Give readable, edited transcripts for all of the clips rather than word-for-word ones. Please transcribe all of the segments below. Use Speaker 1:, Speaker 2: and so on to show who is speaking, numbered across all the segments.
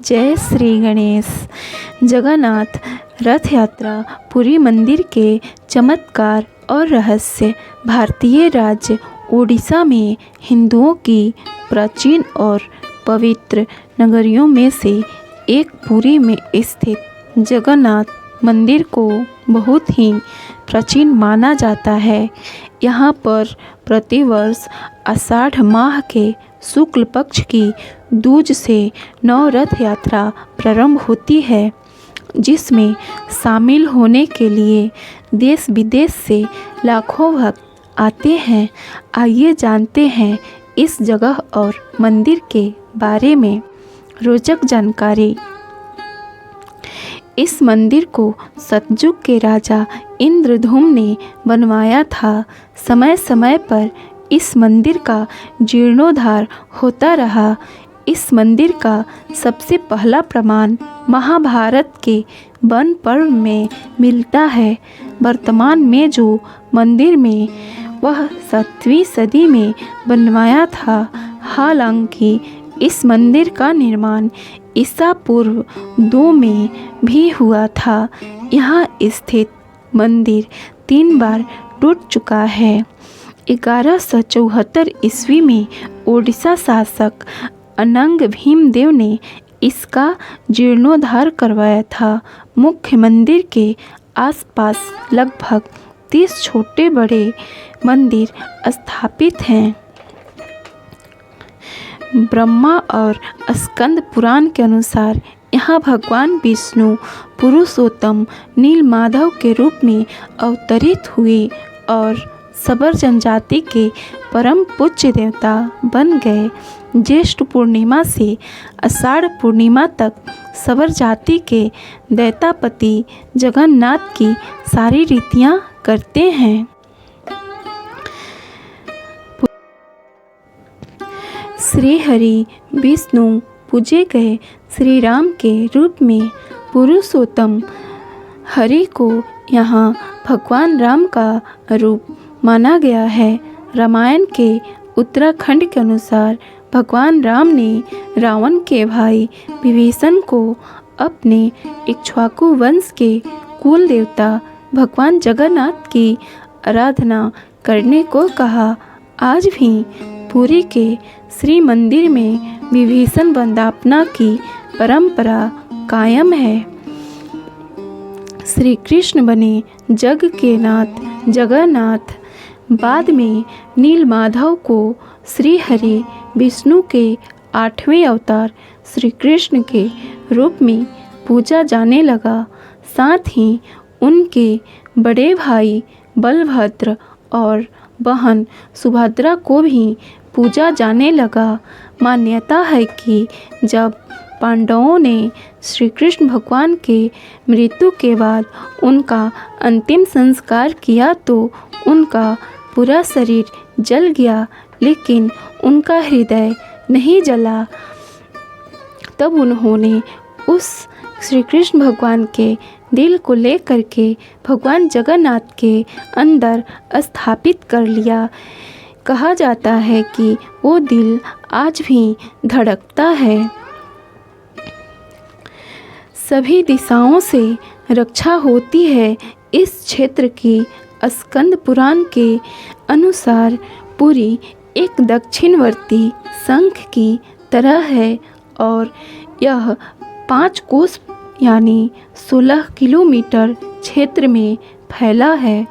Speaker 1: जय श्री गणेश। जगन्नाथ रथ यात्रा पुरी मंदिर के चमत्कार और रहस्य। भारतीय राज्य ओडिशा में हिंदुओं की प्राचीन और पवित्र नगरियों में से एक पुरी में स्थित जगन्नाथ मंदिर को बहुत ही प्राचीन माना जाता है। यहाँ पर प्रतिवर्ष आषाढ़ माह के शुक्ल पक्ष की दूज से नव रथ यात्रा प्रारंभ होती है, जिसमें शामिल होने के लिए देश विदेश से लाखों भक्त आते हैं। आइए जानते हैं इस जगह और मंदिर के बारे में रोचक जानकारी। इस मंदिर को सतयुग के राजा इंद्रधुम्न ने बनवाया था। समय समय पर इस मंदिर का जीर्णोद्धार होता रहा। इस मंदिर का सबसे पहला प्रमाण महाभारत के वन पर्व में मिलता है। वर्तमान में जो मंदिर में वह 7वीं सदी में बनवाया था। हालांकि इस मंदिर का निर्माण ईसा पूर्व 2 में भी हुआ था। यहाँ स्थित मंदिर 3 बार टूट चुका है। 1174 ईस्वी में ओडिशा शासक अनंग भीमदेव ने इसका जीर्णोद्धार करवाया था। मुख्य मंदिर के आसपास लगभग 30 छोटे बड़े मंदिर स्थापित हैं। ब्रह्मा और स्कंद पुराण के अनुसार यहाँ भगवान विष्णु पुरुषोत्तम नीलमाधव के रूप में अवतरित हुए और सबर जनजाति के परम पूज्य देवता बन गए। ज्येष्ठ पूर्णिमा से आषाढ़ पूर्णिमा तक सबर जाति के दैतापति जगन्नाथ की सारी रीतियाँ करते हैं। श्री हरि विष्णु पूजे गए श्री राम के रूप में पुरुषोत्तम हरि को यहाँ भगवान राम का रूप माना गया है। रामायण के उत्तराखंड के अनुसार भगवान राम ने रावण के भाई विभीषण को अपने इक्ष्वाकु वंश के कुल देवता भगवान जगन्नाथ की आराधना करने को कहा। आज भी पुरी के श्री मंदिर में विभीषण वंदना की परंपरा कायम है। श्री कृष्ण बने जग के नाथ जगन्नाथ। बाद में नीलमाधव को श्री हरि विष्णु के 8वें अवतार श्री कृष्ण के रूप में पूजा जाने लगा। साथ ही उनके बड़े भाई बलभद्र और बहन सुभद्रा को भी पूजा जाने लगा। मान्यता है कि जब पांडवों ने श्री कृष्ण भगवान के मृत्यु के बाद उनका अंतिम संस्कार किया तो उनका पूरा शरीर जल गया, लेकिन उनका हृदय नहीं जला। तब उन्होंने उस श्री कृष्ण भगवान के दिल को लेकर के भगवान जगन्नाथ के अंदर स्थापित कर लिया। कहा जाता है कि वो दिल आज भी धड़कता है। सभी दिशाओं से रक्षा होती है। इस क्षेत्र की स्कंद पुराण के अनुसार पुरी एक दक्षिणवर्ती शंख की तरह है और यह 5 कोस यानी 16 किलोमीटर क्षेत्र में फैला है।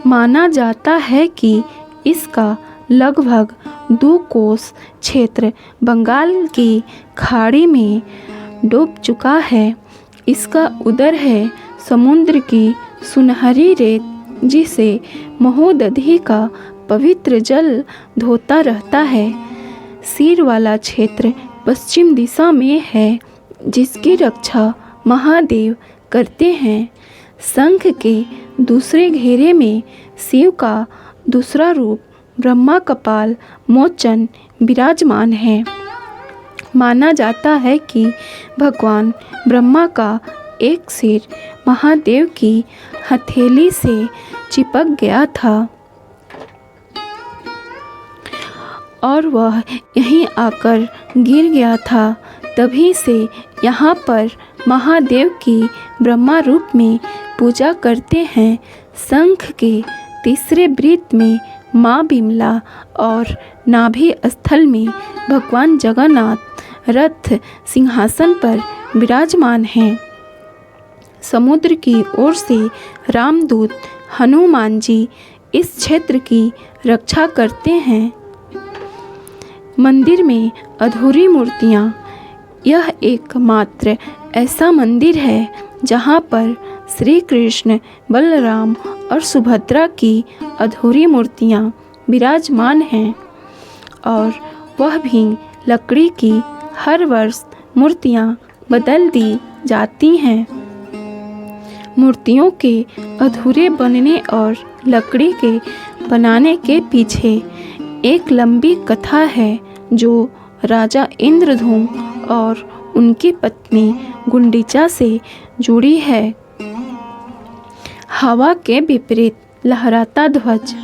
Speaker 1: माना जाता है कि इसका लगभग 2 कोस क्षेत्र बंगाल की खाड़ी में डूब चुका है। इसका उदर है समुद्र की सुनहरी रेत, जिसे महोदधि का पवित्र जल धोता रहता है। सिर वाला क्षेत्र पश्चिम दिशा में है, जिसकी रक्षा महादेव करते हैं। शंख के दूसरे घेरे में शिव का दूसरा रूप ब्रह्मा कपाल मोचन विराजमान है। माना जाता है कि भगवान ब्रह्मा का एक सिर महादेव की हथेली से चिपक गया था और वह यहीं आकर गिर गया था। तभी से यहाँ पर महादेव की ब्रह्मा रूप में पूजा करते हैं। शंख के तीसरे वृत्त में माँ बिमला और नाभि स्थल में भगवान जगन्नाथ रथ सिंहासन पर विराजमान हैं। समुद्र की ओर से रामदूत हनुमान जी इस क्षेत्र की रक्षा करते हैं। मंदिर में अधूरी मूर्तियाँ। यह एकमात्र ऐसा मंदिर है जहाँ पर श्री कृष्ण, बलराम और सुभद्रा की अधूरी मूर्तियाँ विराजमान हैं और वह भी लकड़ी की। हर वर्ष मूर्तियाँ बदल दी जाती हैं। मूर्तियों के अधूरे बनने और लकड़ी के बनाने के पीछे एक लंबी कथा है जो राजा इंद्रधूम और उनकी पत्नी गुंडीचा से जुड़ी है। हवा के विपरीत लहराता ध्वज।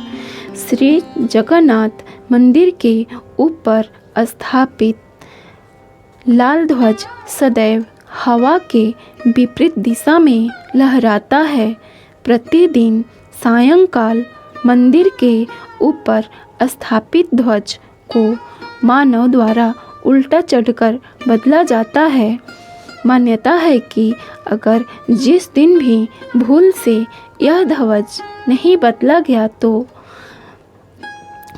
Speaker 1: श्री जगन्नाथ मंदिर के ऊपर स्थापित लाल ध्वज सदैव हवा के विपरीत दिशा में लहराता है। प्रतिदिन सायंकाल मंदिर के ऊपर स्थापित ध्वज को मानव द्वारा उल्टा चढ़कर बदला जाता है। मान्यता है कि अगर जिस दिन भी भूल से यह ध्वज नहीं बदला गया तो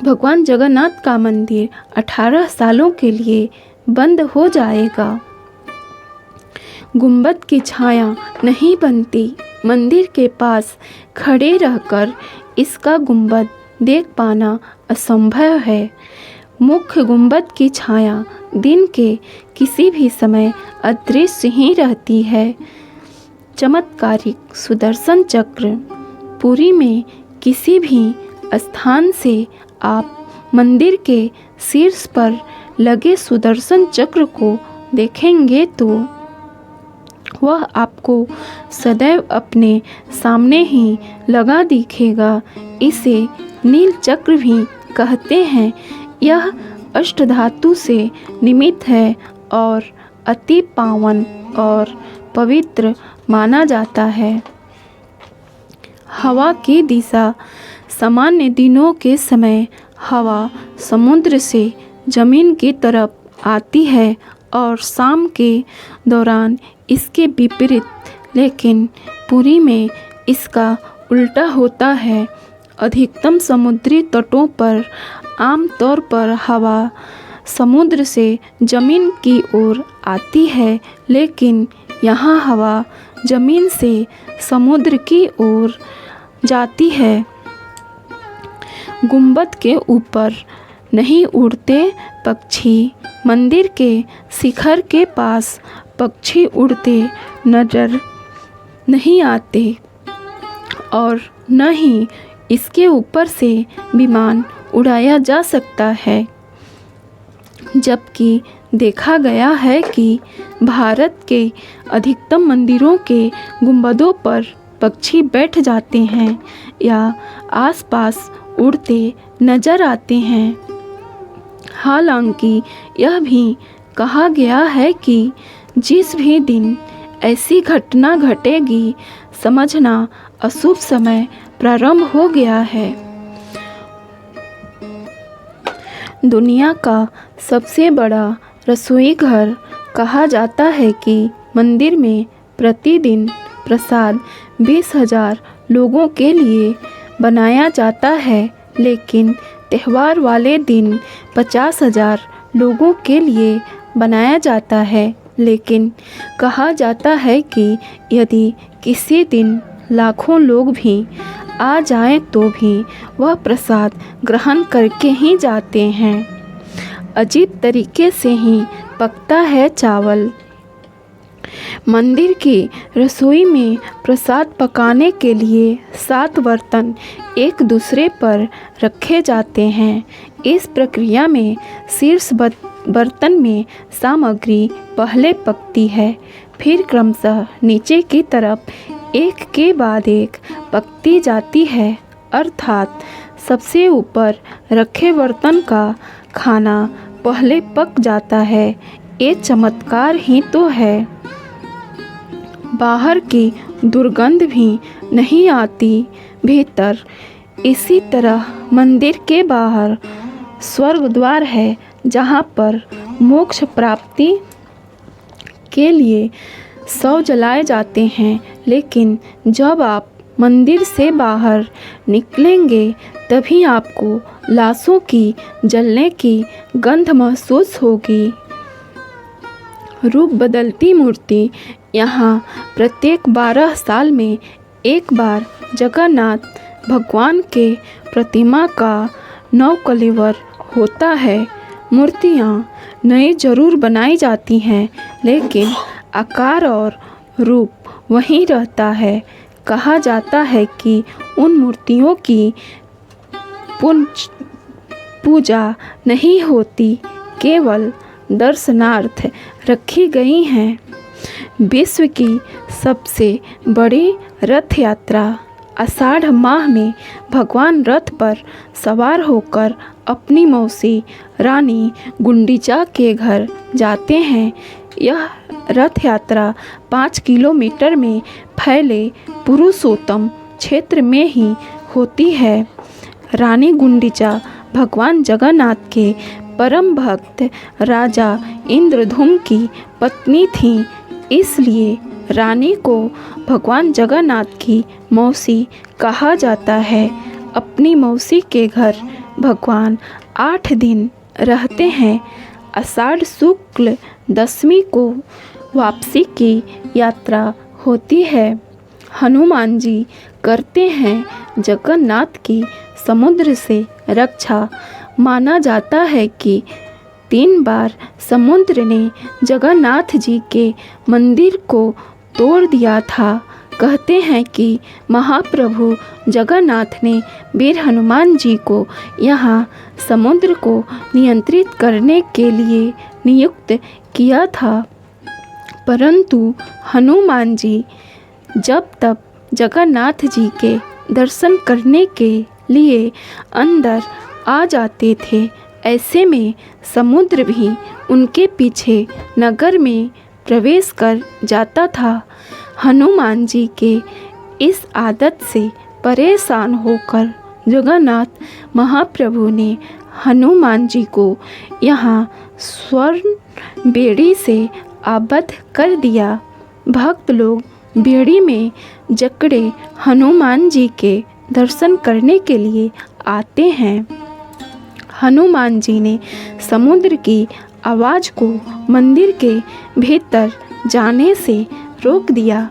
Speaker 1: भगवान जगन्नाथ का मंदिर 18 सालों के लिए बंद हो जाएगा। गुंबद की छाया नहीं बनती। मंदिर के पास खड़े रहकर इसका गुंबद देख पाना असंभव है। मुख्य गुंबद की छाया दिन के किसी भी समय अदृश्य ही रहती है। चमत्कारिक सुदर्शन चक्र। पुरी में किसी भी स्थान से आप मंदिर के शीर्ष पर लगे सुदर्शन चक्र को देखेंगे तो वह आपको सदैव अपने सामने ही लगा दिखेगा। इसे नील चक्र भी कहते हैं। यह अष्टधातु से निर्मित है और अति पावन और पवित्र माना जाता है। हवा की दिशा। सामान्य दिनों के समय हवा समुद्र से जमीन की तरफ आती है और शाम के दौरान इसके विपरीत। लेकिन पुरी में इसका उल्टा होता है। अधिकतम समुद्री तटों पर आमतौर पर हवा समुद्र से जमीन की ओर आती है, लेकिन यहाँ हवा जमीन से समुद्र की ओर जाती है। गुंबद के ऊपर नहीं उड़ते पक्षी। मंदिर के शिखर के पास पक्षी उड़ते नजर नहीं आते और न ही इसके ऊपर से विमान उड़ाया जा सकता है। जबकि देखा गया है कि भारत के अधिकतम मंदिरों के गुंबदों पर पक्षी बैठ जाते हैं या आसपास उड़ते नजर आते हैं। हालांकि यह भी कहा गया है कि जिस भी दिन ऐसी घटना घटेगी, समझना अशुभ समय प्रारंभ हो गया है। दुनिया का सबसे बड़ा रसोई घर कहा जाता है कि मंदिर में प्रतिदिन प्रसाद 20,000 लोगों के लिए बनाया जाता है, लेकिन त्यौहार वाले दिन 50,000 लोगों के लिए बनाया जाता है। लेकिन कहा जाता है कि यदि किसी दिन लाखों लोग भी आ जाएं तो भी वह प्रसाद ग्रहण करके ही जाते हैं। अजीब तरीके से ही पकता है चावल। मंदिर की रसोई में प्रसाद पकाने के लिए 7 बर्तन एक दूसरे पर रखे जाते हैं। इस प्रक्रिया में शीर्ष बर्तन में सामग्री पहले पकती है, फिर क्रमशः नीचे की तरफ एक के बाद एक पकती जाती है, अर्थात सबसे ऊपर रखे बर्तन का खाना पहले पक जाता है। ये चमत्कार ही तो है। बाहर की दुर्गंध भी नहीं आती भीतर। इसी तरह मंदिर के बाहर स्वर्ग द्वार है, जहाँ पर मोक्ष प्राप्ति के लिए शव जलाए जाते हैं। लेकिन जब आप मंदिर से बाहर निकलेंगे तभी आपको लाशों की जलने की गंध महसूस होगी। रूप बदलती मूर्ति। यहाँ प्रत्येक 12 साल में एक बार जगन्नाथ भगवान के प्रतिमा का नवकलेवर होता है। मूर्तियाँ नई जरूर बनाई जाती हैं, लेकिन आकार और रूप वहीं रहता है। कहा जाता है कि उन मूर्तियों की पूजा नहीं होती, केवल दर्शनार्थ रखी गई हैं। विश्व की सबसे बड़ी रथ यात्रा आषाढ़ माह में भगवान रथ पर सवार होकर अपनी मौसी रानी गुंडीचा के घर जाते हैं। यह रथ यात्रा 5 किलोमीटर में फैले पुरुषोत्तम क्षेत्र में ही होती है। रानी गुंडीचा भगवान जगन्नाथ के परम भक्त राजा इंद्रधुम्न की पत्नी थीं, इसलिए रानी को भगवान जगन्नाथ की मौसी कहा जाता है। अपनी मौसी के घर भगवान 8 दिन रहते हैं। आषाढ़ शुक्ल दशमी को वापसी की यात्रा होती है। हनुमान जी करते हैं जगन्नाथ की समुद्र से रक्षा। माना जाता है कि 3 बार समुद्र ने जगन्नाथ जी के मंदिर को तोड़ दिया था। कहते हैं कि महाप्रभु जगन्नाथ ने वीर हनुमान जी को यहाँ समुद्र को नियंत्रित करने के लिए नियुक्त किया था, परंतु हनुमान जी जब तब जगन्नाथ जी के दर्शन करने के लिए अंदर आ जाते थे। ऐसे में समुद्र भी उनके पीछे नगर में प्रवेश कर जाता था। हनुमान जी के इस आदत से परेशान होकर जगन्नाथ महाप्रभु ने हनुमान जी को यहाँ स्वर्ण बेड़ी से आबद्ध कर दिया। भक्त लोग बेड़ी में जकड़े हनुमान जी के दर्शन करने के लिए आते हैं। हनुमान जी ने समुद्र की आवाज़ को मंदिर के भीतर जाने से रोक दिया,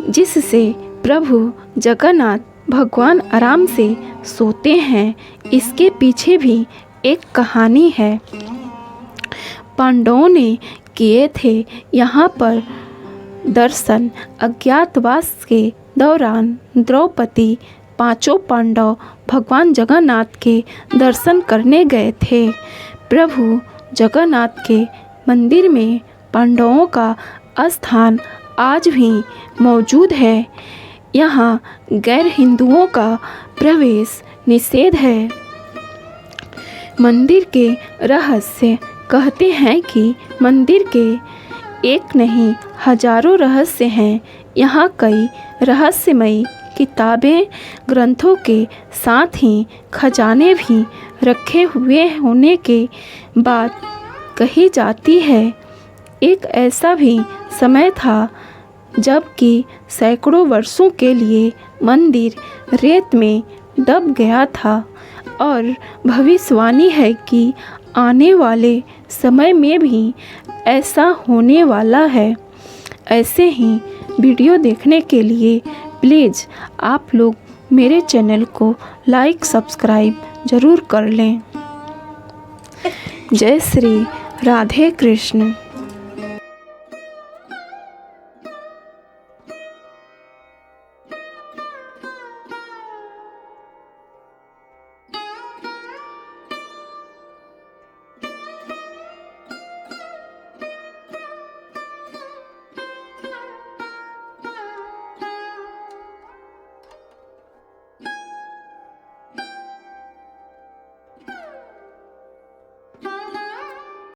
Speaker 1: जिससे प्रभु जगन्नाथ भगवान आराम से सोते हैं। इसके पीछे भी एक कहानी है। पांडवों ने किए थे यहाँ पर दर्शन। अज्ञातवास के दौरान द्रौपदी 5 पांडव भगवान जगन्नाथ के दर्शन करने गए थे। प्रभु जगन्नाथ के मंदिर में पांडवों का स्थान आज भी मौजूद है। यहाँ गैर हिंदुओं का प्रवेश निषेध है। मंदिर के रहस्य। कहते हैं कि मंदिर के एक नहीं हजारों रहस्य हैं। यहाँ कई रहस्यमयी किताबें, ग्रंथों के साथ ही खजाने भी रखे हुए होने के बात कही जाती है। एक ऐसा भी समय था जबकि सैकड़ों वर्षों के लिए मंदिर रेत में दब गया था और भविष्यवाणी है कि आने वाले समय में भी ऐसा होने वाला है। ऐसे ही वीडियो देखने के लिए प्लीज़ आप लोग मेरे चैनल को लाइक सब्सक्राइब ज़रूर कर लें। जय श्री राधे कृष्ण।